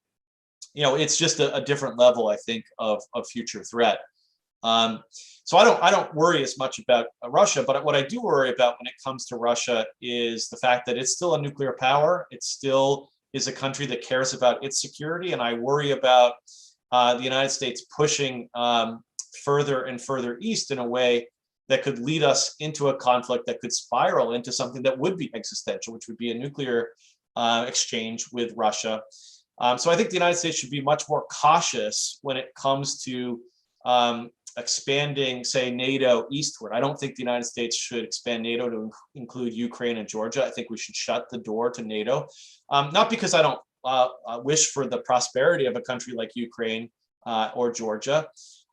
It's just a different level, I think, of future threat. So I don't worry as much about Russia, but what I do worry about when it comes to Russia is the fact that it's still a nuclear power. It's still is a country that cares about its security, and I worry about the United States pushing further and further east in a way that could lead us into a conflict that could spiral into something that would be existential, which would be a nuclear exchange with Russia. So I think the United States should be much more cautious when it comes to expanding, say, NATO eastward. I don't think the United States should expand NATO to include Ukraine and Georgia. I think we should shut the door to NATO, not because I don't wish for the prosperity of a country like Ukraine or Georgia,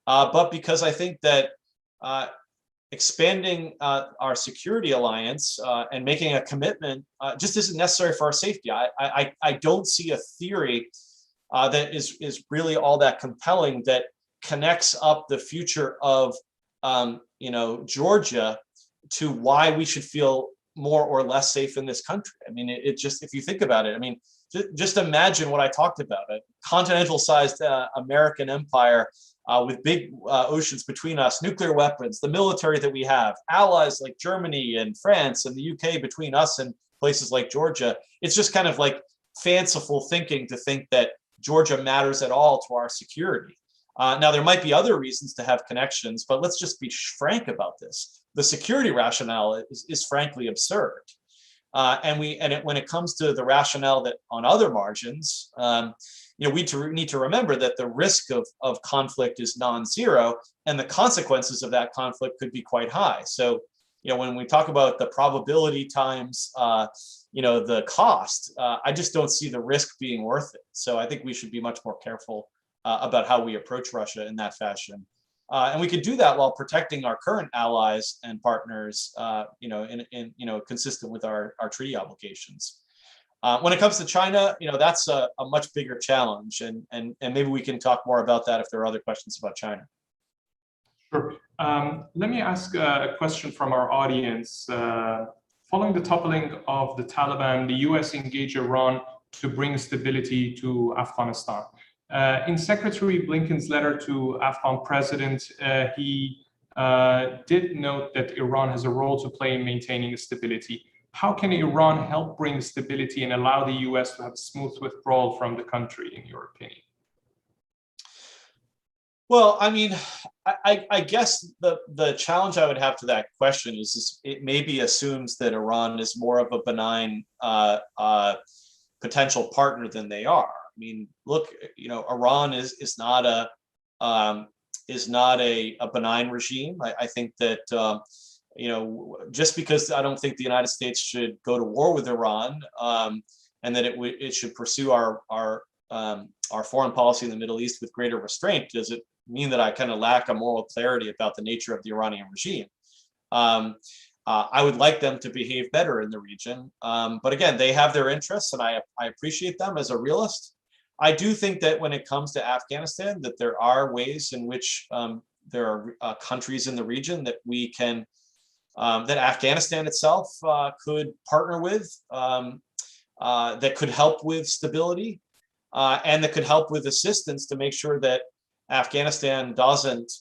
but because I think that expanding our security alliance and making a commitment just isn't necessary for our safety. I don't see a theory that is really all that compelling that connects up the future of Georgia to why we should feel more or less safe in this country. I mean, it just, if you think about it, I mean, just imagine what I talked about, a continental-sized American empire with big oceans between us, nuclear weapons, the military that we have, allies like Germany and France and the UK between us and places like Georgia. It's just kind of like fanciful thinking to think that Georgia matters at all to our security. Now, there might be other reasons to have connections, but let's just be frank about this. The security rationale is frankly absurd. When it comes to the rationale that on other margins, we need to remember that the risk of conflict is non-zero, and the consequences of that conflict could be quite high. So, when we talk about the probability times, the cost, I just don't see the risk being worth it. So I think we should be much more careful about how we approach Russia in that fashion. And we could do that while protecting our current allies and partners, consistent with our treaty obligations. When it comes to China, that's a much bigger challenge, and maybe we can talk more about that if there are other questions about China. Sure. Let me ask a question from our audience. Following the toppling of the Taliban, the U.S. engaged Iran to bring stability to Afghanistan. In Secretary Blinken's letter to Afghan president, he did note that Iran has a role to play in maintaining stability. How can Iran help bring stability and allow the U.S. to have a smooth withdrawal from the country, in your opinion? Well, I mean, I guess the challenge I would have to that question is it maybe assumes that Iran is more of a benign potential partner than they are. I mean, look, Iran is not a benign regime. I think that just because I don't think the United States should go to war with Iran, and that it should pursue our foreign policy in the Middle East with greater restraint, does it mean that I kind of lack a moral clarity about the nature of the Iranian regime? I would like them to behave better in the region, but again, they have their interests, and I appreciate them as a realist. I do think that when it comes to Afghanistan, that there are ways in which there are countries in the region that we can, that Afghanistan itself could partner with, that could help with stability, and that could help with assistance to make sure that Afghanistan doesn't,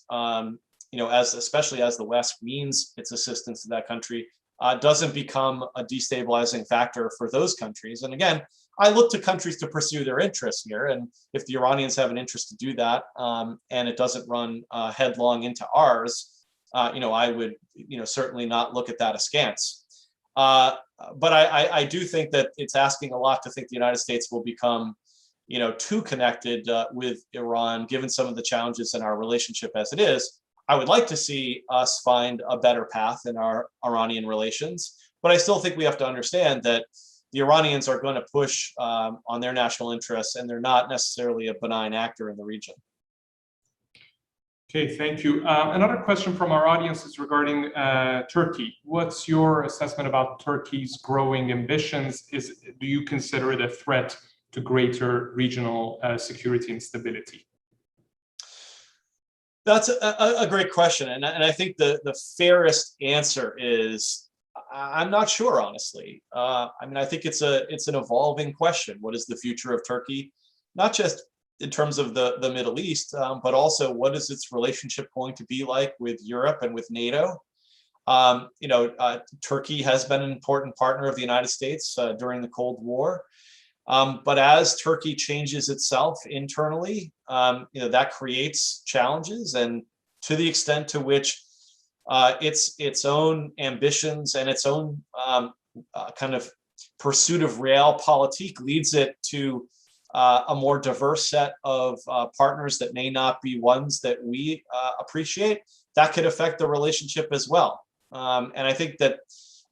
especially as the West means its assistance to that country, doesn't become a destabilizing factor for those countries. And again, I look to countries to pursue their interests here, and if the Iranians have an interest to do that, and it doesn't run headlong into ours, I would, certainly not look at that askance. But I do think that it's asking a lot to think the United States will become, too connected with Iran, given some of the challenges in our relationship as it is. I would like to see us find a better path in our Iranian relations, but I still think we have to understand that the Iranians are going to push on their national interests, and they're not necessarily a benign actor in the region. Okay, thank you. Another question from our audience is regarding Turkey. What's your assessment about Turkey's growing ambitions? Do you consider it a threat to greater regional security and stability? That's a great question, and I think the fairest answer is I'm not sure, honestly. I mean, I think it's an evolving question. What is the future of Turkey? Not just in terms of the Middle East, but also what is its relationship going to be like with Europe and with NATO? Turkey has been an important partner of the United States during the Cold War. But as Turkey changes itself internally, that creates challenges, and to the extent to which its own ambitions and its own kind of pursuit of realpolitik leads it to a more diverse set of partners that may not be ones that we appreciate, that could affect the relationship as well. And I think that,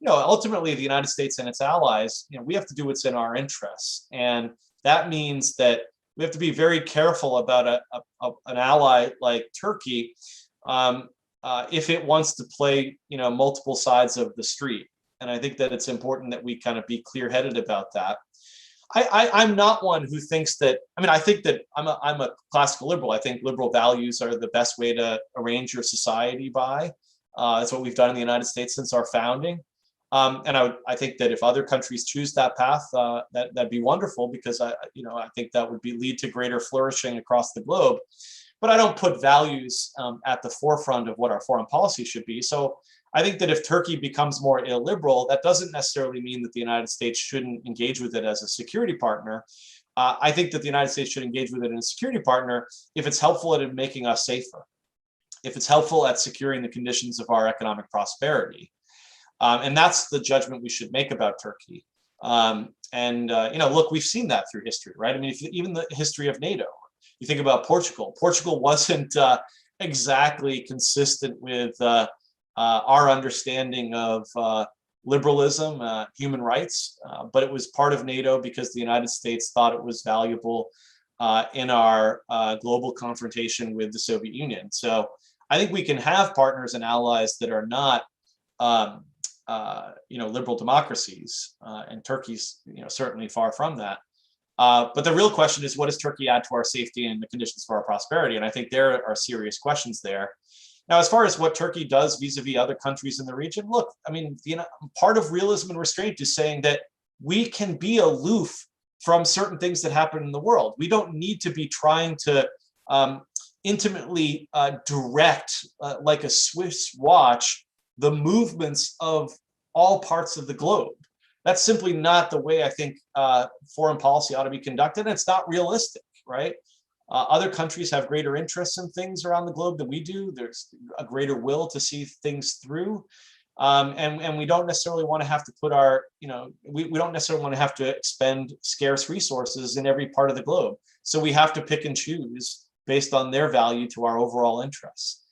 ultimately the United States and its allies, we have to do what's in our interests. And that means that we have to be very careful about an ally like Turkey if it wants to play, multiple sides of the street. And I think that it's important that we kind of be clear-headed about that. I'm not one who thinks that, I think that I'm a classical liberal. I think liberal values are the best way to arrange your society by. That's what we've done in the United States since our founding. And I think that if other countries choose that path, that'd be wonderful, because I think that would lead to greater flourishing across the globe. But I don't put values at the forefront of what our foreign policy should be. So I think that if Turkey becomes more illiberal, that doesn't necessarily mean that the United States shouldn't engage with it as a security partner. I think that the United States should engage with it as a security partner if it's helpful at making us safer, if it's helpful at securing the conditions of our economic prosperity. And that's the judgment we should make about Turkey. Look, we've seen that through history, right? Even the history of NATO. You think about Portugal. Portugal wasn't exactly consistent with our understanding of liberalism, human rights, but it was part of NATO because the United States thought it was valuable in our global confrontation with the Soviet Union. So I think we can have partners and allies that are not liberal democracies, and Turkey's certainly far from that. But the real question is, what does Turkey add to our safety and the conditions for our prosperity? And I think there are serious questions there. Now, as far as what Turkey does vis-a-vis other countries in the region, look, part of realism and restraint is saying that we can be aloof from certain things that happen in the world. We don't need to be trying to intimately direct, like a Swiss watch, the movements of all parts of the globe. That's simply not the way I think foreign policy ought to be conducted, and it's not realistic, right? Other countries have greater interests in things around the globe than we do. There's a greater will to see things through, and we don't necessarily want to have to put our, we don't necessarily want to have to expend scarce resources in every part of the globe. So we have to pick and choose based on their value to our overall interests.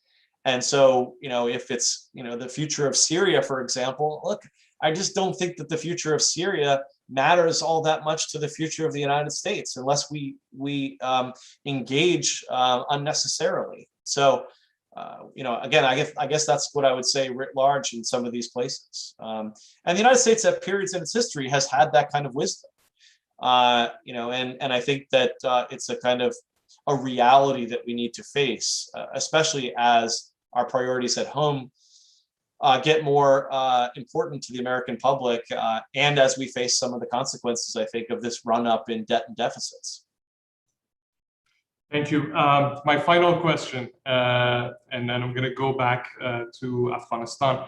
And so, if it's, the future of Syria, for example, look, I just don't think that the future of Syria matters all that much to the future of the United States unless we engage unnecessarily. So, again, I guess that's what I would say writ large in some of these places. And the United States at periods in its history has had that kind of wisdom, and I think that it's a kind of a reality that we need to face, especially as our priorities at home get more important to the American public, and as we face some of the consequences, I think, of this run-up in debt and deficits. Thank you. My final question, and then I'm going to go back to Afghanistan.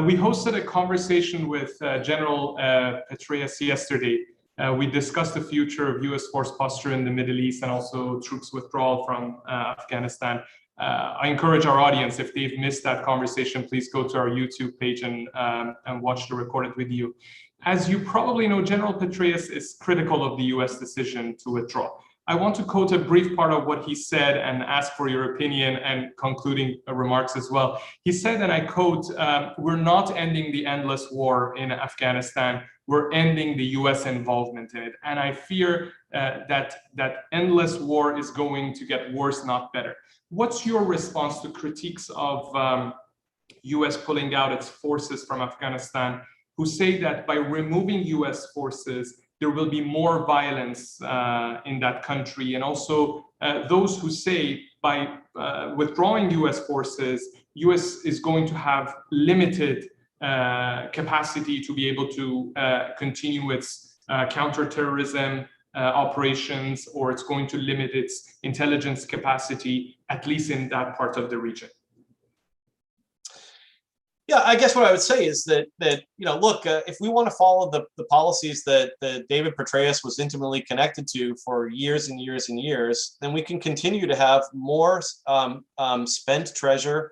We hosted a conversation with General Petraeus yesterday. We discussed the future of U.S. force posture in the Middle East and also troops withdrawal from Afghanistan. I encourage our audience, if they've missed that conversation, please go to our YouTube page and watch the recorded video. As you probably know, General Petraeus is critical of the U.S. decision to withdraw. I want to quote a brief part of what he said and ask for your opinion and concluding remarks as well. He said, and I quote, "We're not ending the endless war in Afghanistan. We're ending the U.S. involvement in it." And I fear that endless war is going to get worse, not better. What's your response to critiques of U.S. pulling out its forces from Afghanistan, who say that by removing U.S. forces, there will be more violence in that country, and also those who say by withdrawing U.S. forces, U.S. is going to have limited capacity to be able to continue its counterterrorism operations, or it's going to limit its intelligence capacity, at least in that part of the region? Yeah, I guess what I would say is that look, if we want to follow the policies that David Petraeus was intimately connected to for years and years and years, then we can continue to have more spent treasure,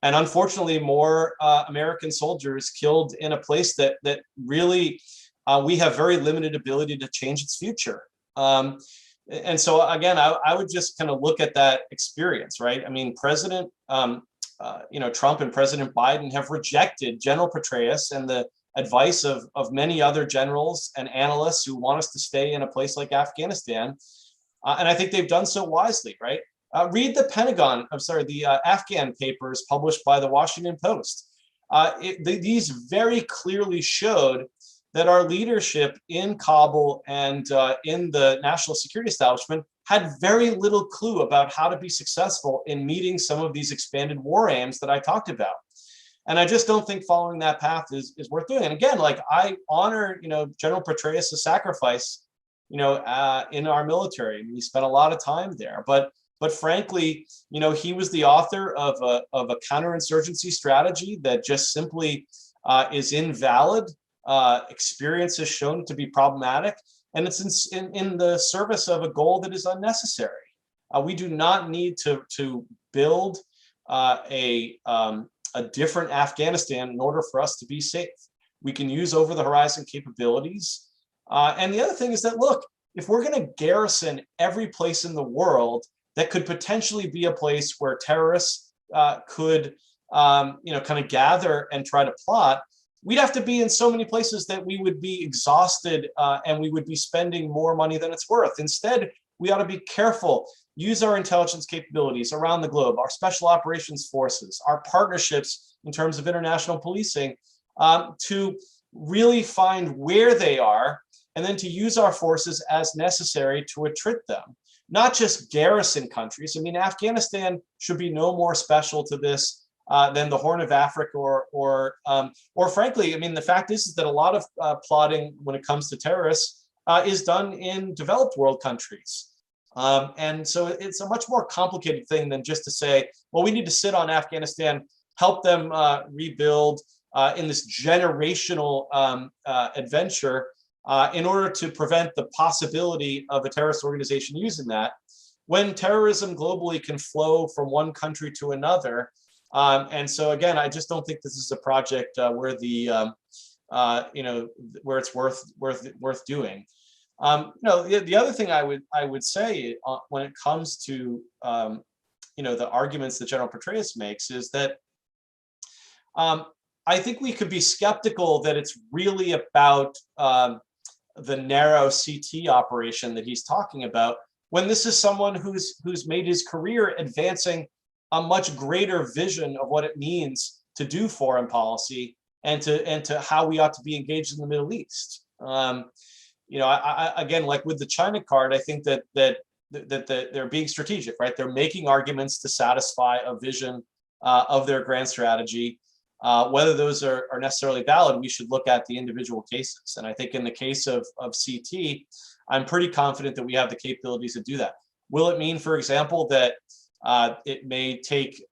and unfortunately more American soldiers killed in a place that really we have very limited ability to change its future. And so again, I would just kind of look at that experience, right? I mean, President Trump and President Biden have rejected General Petraeus and the advice of many other generals and analysts who want us to stay in a place like Afghanistan. And I think they've done so wisely, right? Read the Afghan papers published by the Washington Post. These very clearly showed that our leadership in Kabul and in the national security establishment had very little clue about how to be successful in meeting some of these expanded war aims that I talked about. And I just don't think following that path is worth doing. And again, like, I honor, General Petraeus' sacrifice, in our military. I mean, he spent a lot of time there, but frankly, he was the author of a counterinsurgency strategy that just simply is invalid. Experience has shown to be problematic, and it's in the service of a goal that is unnecessary. We do not need to build a different Afghanistan in order for us to be safe. We can use over-the-horizon capabilities. And the other thing is that, look, if we're going to garrison every place in the world that could potentially be a place where terrorists could, kind of gather and try to plot, we'd have to be in so many places that we would be exhausted and we would be spending more money than it's worth. Instead, we ought to be careful, use our intelligence capabilities around the globe, our special operations forces, our partnerships in terms of international policing, to really find where they are, and then to use our forces as necessary to attrit them. Not just garrison countries. I mean, Afghanistan should be no more special to this than the Horn of Africa, or frankly, I mean, the fact is that a lot of plotting when it comes to terrorists is done in developed world countries. And so it's a much more complicated thing than just to say, well, we need to sit on Afghanistan, help them rebuild in this generational adventure in order to prevent the possibility of a terrorist organization using that, when terrorism globally can flow from one country to another. And so again, I just don't think this is a project where where it's worth doing. The other thing I would say when it comes to the arguments that General Petraeus makes is that I think we could be skeptical that it's really about the narrow CT operation that he's talking about, when this is someone who's made his career advancing a much greater vision of what it means to do foreign policy and to how we ought to be engaged in the Middle East. I again, like with the China card, I think that they're being strategic, right? They're making arguments to satisfy a vision of their grand strategy. Whether those are necessarily valid, we should look at the individual cases. And I think in the case of CT, I'm pretty confident that we have the capabilities to do that. Will it mean, for example, that it may take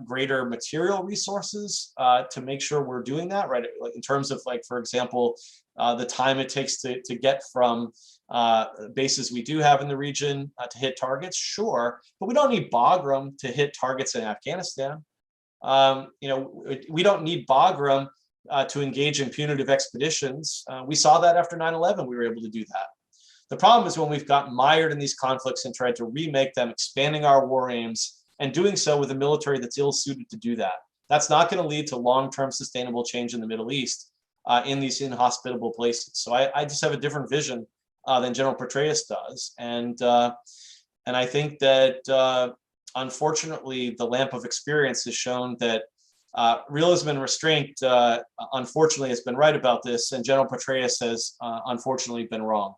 greater material resources to make sure we're doing that, right? In terms of, like, for example, the time it takes to get from bases we do have in the region to hit targets, sure, but we don't need Bagram to hit targets in Afghanistan. We don't need Bagram to engage in punitive expeditions. We saw that after 9/11, we were able to do that. The problem is when we've got mired in these conflicts and tried to remake them, expanding our war aims, and doing so with a military that's ill-suited to do that. That's not going to lead to long-term sustainable change in the Middle East in these inhospitable places. So I just have a different vision than General Petraeus does. And I think that unfortunately, the lamp of experience has shown that realism and restraint, unfortunately, has been right about this, and General Petraeus has unfortunately been wrong.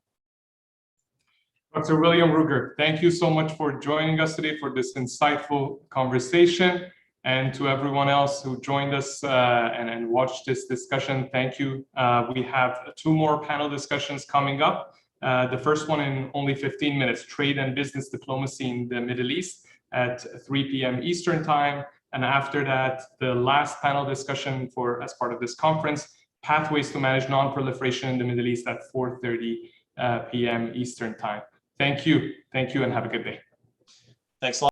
Dr. William Ruger, thank you so much for joining us today for this insightful conversation. And to everyone else who joined us and watched this discussion, thank you. We have 2 more panel discussions coming up. The first one in only 15 minutes, Trade and Business Diplomacy in the Middle East at 3 p.m. Eastern Time. And after that, the last panel discussion as part of this conference, Pathways to Manage Non-Proliferation in the Middle East at 4:30 p.m. Eastern Time. Thank you, and have a good day. Thanks a lot.